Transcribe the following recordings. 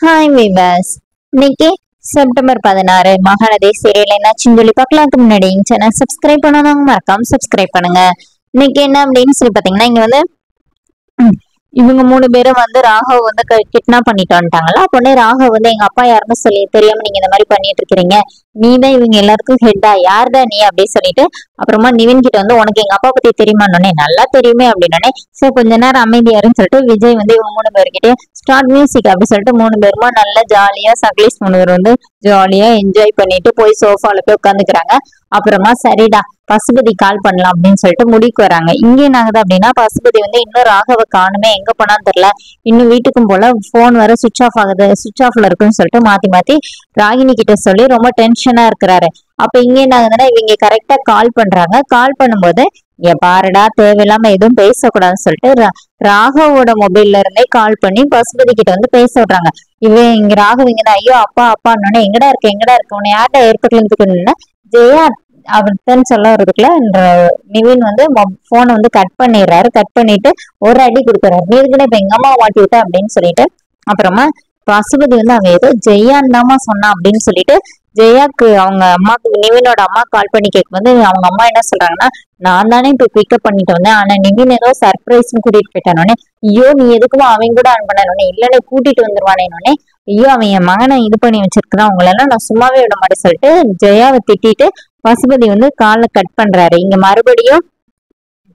Hi viewers. இன்னைக்கு September 16 Mahanadi serial என்னாச்சுன்னு சொல்லி பார்க்கலாம்க்கு முன்னாடி சேனல் சப்ஸ்கிரைப் பண்ணாதவங்க மறக்காம சப்ஸ்கிரைப் பண்ணுங்க. இன்னைக்கு என்ன அப்படின்னு சொல்லி பாத்தீங்கன்னா, இங்க வந்து இவங்க 3 பேரும் வந்து ராகவ் வந்து கிட்னாப் பண்ணிட்டு வந்துட்டாங்கல்ல. அப்போனே ராகவ் வந்து எங்க அப்பா யாருன்னு சொல்லி தெரியாம நீங்க இந்த மாதிரி பண்ணிட்டு இருக்கிறீங்க, நீ தான் இவங்க எல்லாருக்கும் ஹெட்டா, யார்டா நீ அப்படின்னு சொல்லிட்டு அப்புறமா நிவின் கிட்ட வந்து உனக்கு எங்க அப்பா பத்தி தெரியுமான்னே, நல்லா தெரியுமே அப்படின்னே. சோ கொஞ்ச நேரம் அமைதியாருன்னு சொல்லிட்டு விஜய் வந்து இவங்க 3 பேர்கிட்டயே ஸ்டார்ட் மியூசிக் அப்படி சொல்லிட்டு 3 பேருமா நல்லா ஜாலியா சக்லீஸ் 3 பேர் வந்து ஜாலியா என்ஜாய் பண்ணிட்டு போய் சோஃபால போய் உட்காந்துக்கிறாங்க. அப்புறமா சரிடா பசுபதி கால் பண்ணலாம் அப்படின்னு சொல்லிட்டு முடிக்கு வராங்க. இங்க என்ன ஆகுது அப்படின்னா, பசுபதி வந்து இன்னும் ராகவ காணுமே, எங்க போனான்னு தெரியல, இன்னும் வீட்டுக்கும் போல, போன் வர சுவிச் ஆஃப் ஆகுது, சுவிச் ஆஃப்ல இருக்குன்னு சொல்லிட்டு மாத்தி மாத்தி ராகினி கிட்ட சொல்லி ரொம்ப டென்ஷனா இருக்கிறாரு. அப்ப இங்க என்ன ஆகுதுன்னா, இவங்க கரெக்டா கால் பண்றாங்க. கால் பண்ணும்போது இங்க பாருடா தேவையில்லாம எதுவும் பேசக்கூடாதுன்னு சொல்லிட்டு ராகவோட மொபைல்ல இருந்தே கால் பண்ணி பசுபதி கிட்ட வந்து பேச விடுறாங்க. இவன் இங்க ராகவ் இங்கதான் ஐயோ அப்பா அப்பான்னு எங்கடா இருக்க உன்னை யார்கிட்ட ஏற்பட்டுல ஜெயா அவர்தான் சொல்ல வர்றதுக்குள்ள நிவின் வந்து போனை வந்து கட் பண்ணிடுறாரு. கட் பண்ணிட்டு ஒரு அடி கொடுக்குறாரு. நீ இதுக்குன்னு இப்ப எங்க அம்மா மாட்டி விட்ட அப்படின்னு சொல்லிட்டு அப்புறமா பசுபதி வந்து அவன் ஏதோ ஜெயான்னு தாமா சொன்னான் அப்படின்னு சொல்லிட்டு ஜெயாக்கு அவங்க அம்மாக்கு நிவினோட அம்மா கால் பண்ணி கேட்கும்போது அவங்க அம்மா என்ன சொல்றாங்கன்னா, நான் தானே இப்ப பிக்கப் பண்ணிட்டு வந்தேன், ஆனா நிவின் ஏதோ சர்ப்ரைஸ்னு கூட்டிட்டு போயிட்டானே, ஐயோ நீ எதுக்குமா அவன் கூட அனுப்பினே, இல்லன்னு கூட்டிட்டு வந்துருவானே, ஐயோ அவன் என் மகனை இது பண்ணி வச்சிருக்கான், உங்களெல்லாம் நான் சும்மாவே விட மாட்டேன் சொல்லிட்டு ஜெயாவை திட்டிட்டு பசுபதி வந்து காலை கட் பண்றாரு. இங்க மறுபடியும்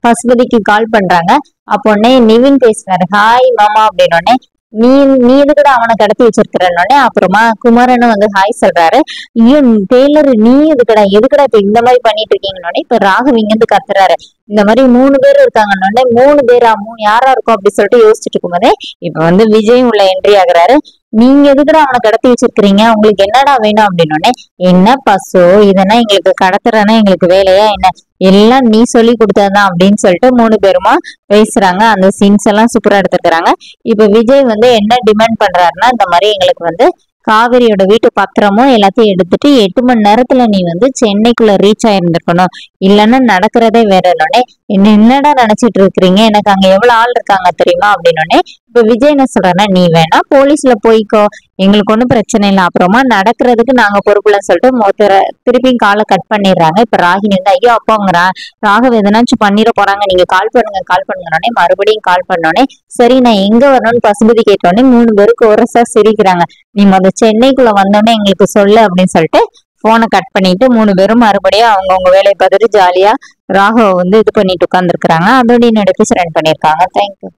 பசுபதிக்கு கால் பண்றாங்க. அப்போ உடனே நிவின் பேசுறாரு, ஹாய் மாமா அப்படின்னோடனே, நீ நீ எதுக்கடா அவனை கடத்தி வச்சிருக்கிறன்னொடனே அப்புறமா குமரனும் வந்து ஹாய் சொல்றாரு. ஐயோ டெய்லர் நீ எதுக்கடா இப்ப இந்த மாதிரி பண்ணிட்டு இருக்கீங்கன்னொடனே இப்ப ராகவ் இங்க இருந்து கத்துறாரு. இந்த மாதிரி 3 பேர் இருக்காங்கன்னொடனே 3 பேரா யாரா இருக்கும் அப்படி சொல்லிட்டு யோசிச்சுட்டு இருக்கும்போதே இப்ப வந்து விஜய் உள்ள என்ட்ரி ஆகுறாரு. நீங்க எதுக்கடா அவனை கடத்தி வச்சிருக்கிறீங்க, உங்களுக்கு என்னடா வேணும் அப்படின்னோடனே, என்ன பசு இதெல்லாம் எங்களுக்கு கடத்துறனா எங்களுக்கு வேலையா என்ன, எல்லாம் நீ சொல்லி கொடுத்ததுதான் அப்படின்னு சொல்லிட்டு 3 பேருமா பேசுறாங்க. அந்த சீன்ஸ் எல்லாம் சூப்பரா எடுத்துக்கிறாங்க. இப்ப விஜய் வந்து என்ன டிமாண்ட் பண்றாருன்னா, இந்த மாதிரி எங்களுக்கு வந்து காவேரியோட வீட்டு பத்திரமும் எல்லாத்தையும் எடுத்துட்டு 8 மணி நேரத்துல நீ வந்து சென்னைக்குள்ள ரீச் ஆயிருந்திருக்கணும், இல்லைன்னா நடக்கிறதே வேற. என்னடா நினைச்சிட்டு இருக்கிறீங்க, எனக்கு அங்க எவ்வளவு ஆள் இருக்காங்க தெரியுமா அப்படின்னோடனே இப்ப விஜய் என்ன சொல்றேன்னா, நீ வேணா போலீஸ்ல போய்க்கோ, எங்களுக்கு ஒண்ணும் பிரச்சனை இல்லை, அப்புறமா நடக்கிறதுக்கு நாங்க பொறுப்புலன்னு சொல்லிட்டு திருப்பியும் காலை கட் பண்ணிடுறாங்க. இப்ப ராகினி வந்து ஐயோ அப்பாங்கிறா, ராகவ் எதனாச்சும் பண்ணிட போறாங்க, நீங்க கால் பண்ணுங்கன்னொடனே மறுபடியும் கால் பண்ணோடனே சரி நான் எங்க வரணும்னு பசுபதி கேட்டோடனே 3 பேருக்கு ஒரசா சிரிக்கிறாங்க. நீ சென்னைக்குள்ள வந்தோடனே எங்களுக்கு சொல்லு அப்படின்னு சொல்லிட்டு போனை கட் பண்ணிட்டு 3 பேரும் மறுபடியும் அவங்கவுங்க வேலையை பார்த்துட்டு ஜாலியா ராகவ வந்து இது பண்ணிட்டு உட்கார்ந்துருக்காங்க. அதோட என்னோட எபிசோட் ரன் பண்ணிருக்காங்க. தேங்க்யூ.